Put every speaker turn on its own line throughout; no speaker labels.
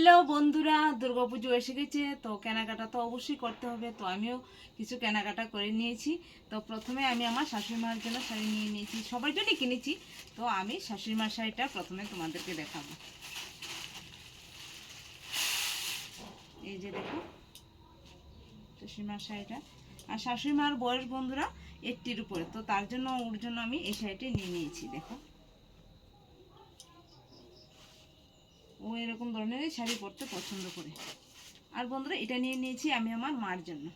Hello বন্ধুরা, দুর্গাপুজো এসে গেছে তো কেনাকাটা তো অবশ্যই করতে হবে। তো আমিও কিছু কেনাকাটা করে নিয়েছি। তো প্রথমে আমি আমার শাশুড়ি মার জন্য শাড়ি নিয়ে নিয়েছি, সবার জন্যই কিনেছি। তো আমি শাশুড়ি মার শাড়িটা প্রথমে তোমাদেরকে দেখাবো। এই যে দেখো শাশুড়ি মার শাড়িটা। আর শাশুড়ি মার বয়স বন্ধুরা 80-র উপরে, তো তার জন্য ওর জন্য আমি এই শাড়িটি নিয়ে নিয়েছি। দেখো ও এরকম ধরনের শাড়ি পরতে পছন্দ করে। আর বন্ধুরা এটা নিয়ে নিয়েছি আমি আমার মার জন্য।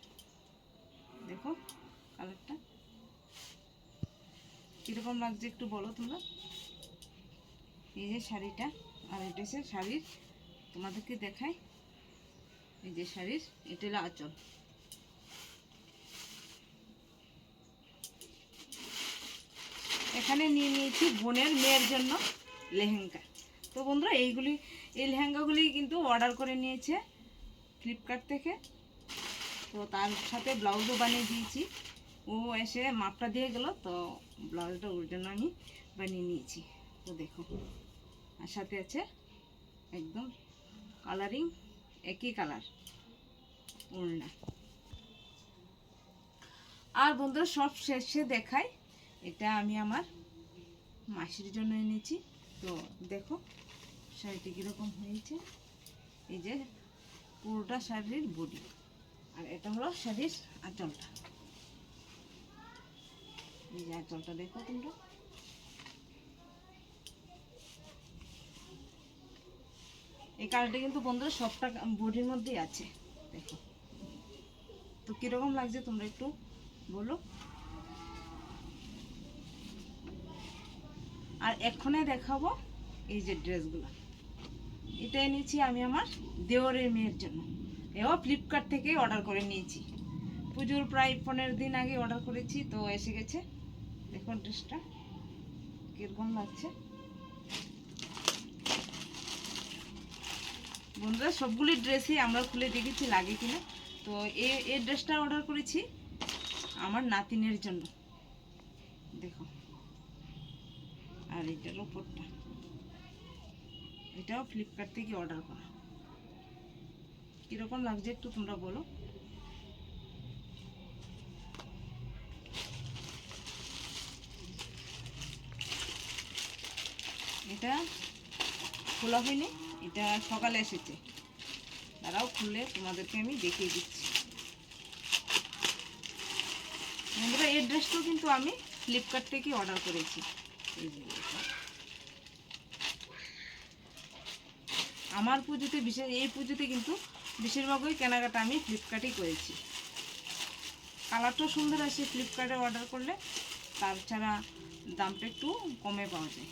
দেখো কালারটা কীরকম লাগছে একটু বলো তোমরা। এই যে শাড়িটা, আর এটা হচ্ছে শাড়ির, তোমাদেরকে দেখাই। এই যে শাড়ির, এটা হলো আঁচল। এখানে নিয়ে নিয়েছি বোনের মেয়ের জন্য লেহেঙ্গা। তো বন্ধুরা এই লেহেঙ্গাগুলি কিন্তু অর্ডার করে নিয়েছে ফ্লিপকার্ট থেকে। তো তার সাথে ব্লাউজও বানিয়ে দিয়েছি। ও এসে মাপটা দিয়ে গেল, তো ব্লাউজটা ওর জন্য আমি বানিয়ে নিয়েছি। তো দেখো, আর সাথে আছে একদম কালারিং, একই কালার ওড়না। আর বন্ধুরা সব শেষে দেখাই, এটা আমি আমার মাসির জন্য এনেছি। তো দেখো শাড়িটি কীরকম হয়েছে। এই যে পুরোটা শাড়ির বডি, আর এটা হলো শাড়ির আঁচলটা। এই যে আঁচলটা দেখো তোমরা। এই কালারটা কিন্তু বন্ধুরা সবটা বডির মধ্যেই আছে। দেখো তো কিরকম লাগছে তোমরা একটু বলো। আর এক্ষণে দেখাবো এই যে ড্রেসগুলো। এটা এনেছি আমি আমার দেওরের মেয়ের জন্য। এও ফ্লিপকার্ট থেকে অর্ডার করে নিয়েছি। পুজোর প্রায় 15 দিন আগে অর্ডার করেছি, তো এসে গেছে। দেখুন ড্রেসটা কিরকম লাগছে বন্ধুরা। সবগুলি ড্রেসই আমরা খুলে দেখেছি লাগে কিনা। তো এই ড্রেসটা অর্ডার করেছি আমার নাতিনের জন্য। দেখো, আর এটার ওপরটা, এটাও ফ্লিপকার্ট থেকে অর্ডার করা। কীরকম লাগছে একটু তোমরা বলো। এটা খোলা হয়নি, এটা সকালে এসেছে। তারাও খুলে তোমাদেরকে আমি দেখিয়ে দিচ্ছি বন্ধুরা। এই ড্রেসটাও কিন্তু আমি ফ্লিপকার্ট থেকে অর্ডার করেছি। এই যে আমার পুজোতে এই পুজোতে কিন্তু বেশিরভাগই কেনাকাটা আমি ফ্লিপকার্টেই করেছি। কালারটাও সুন্দর আসে ফ্লিপকার্টে অর্ডার করলে, তাছাড়া দামটা একটু কমে পাওয়া যায়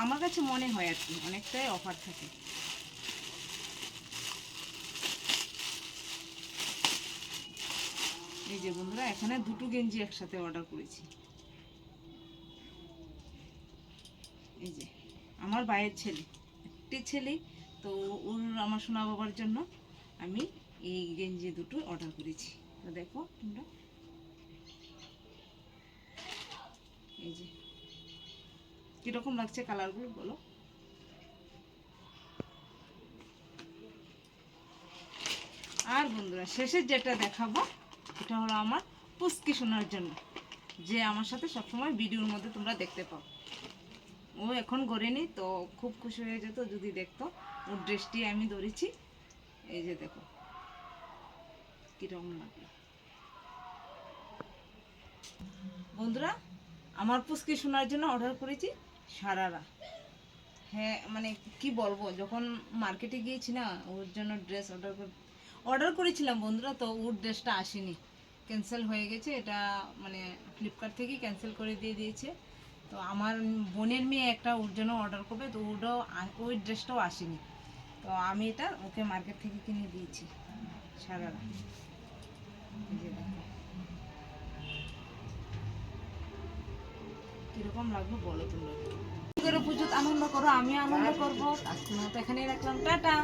আমার কাছে মনে হয় আর কি, অনেকটাই অফার থাকে। এই যে বন্ধুরা এখানে দুটো গেঞ্জি একসাথে অর্ডার করেছি। এই যে আমার ভাইয়ের ছেলে, একটি ছেলে, তো ওর আমার সোনা বাবার জন্য আমি এই গেঞ্জি দুটো অর্ডার করেছি। তো দেখো তোমরা, এই যে কীরকম লাগছে কালারগুলো বলো। আর বন্ধুরা শেষে যেটা দেখাবো, এটা হলো আমার পুচকি সোনার জন্য, যে আমার সাথে সবসময় ভিডিওর মধ্যে তোমরা দেখতে পাও। ও এখন গড়েনি, তো খুব খুশি হয়ে যেত যদি দেখতো ওর ড্রেসটি আমি ধরেছি। এই যে দেখো কীরকম লাগলো বন্ধুরা। আমার পুচকি সোনার জন্য অর্ডার করেছি সারারা। হ্যাঁ মানে কি বলবো, যখন মার্কেটে গিয়েছি না ওর জন্য ড্রেস অর্ডার করেছিলাম বন্ধুরা, তো ওর ড্রেসটা আসেনি, ক্যান্সেল হয়ে গেছে। এটা মানে ফ্লিপকার্ট থেকেই ক্যান্সেল করে দিয়ে দিয়েছে। তো আমার বোনের মেয়ে একটা ওর জন্য অর্ডার করবে, তো ওই ড্রেসটাও আসেনি। তো আমি এটা ওকে মার্কেট থেকে কিনে দিয়েছি সারারা। কীরকম লাগলো বলো তোমরা। পুজোতে আনন্দ করো, আমি আনন্দ করবো। আজকের মতো এখানেই রাখলাম, টাটা।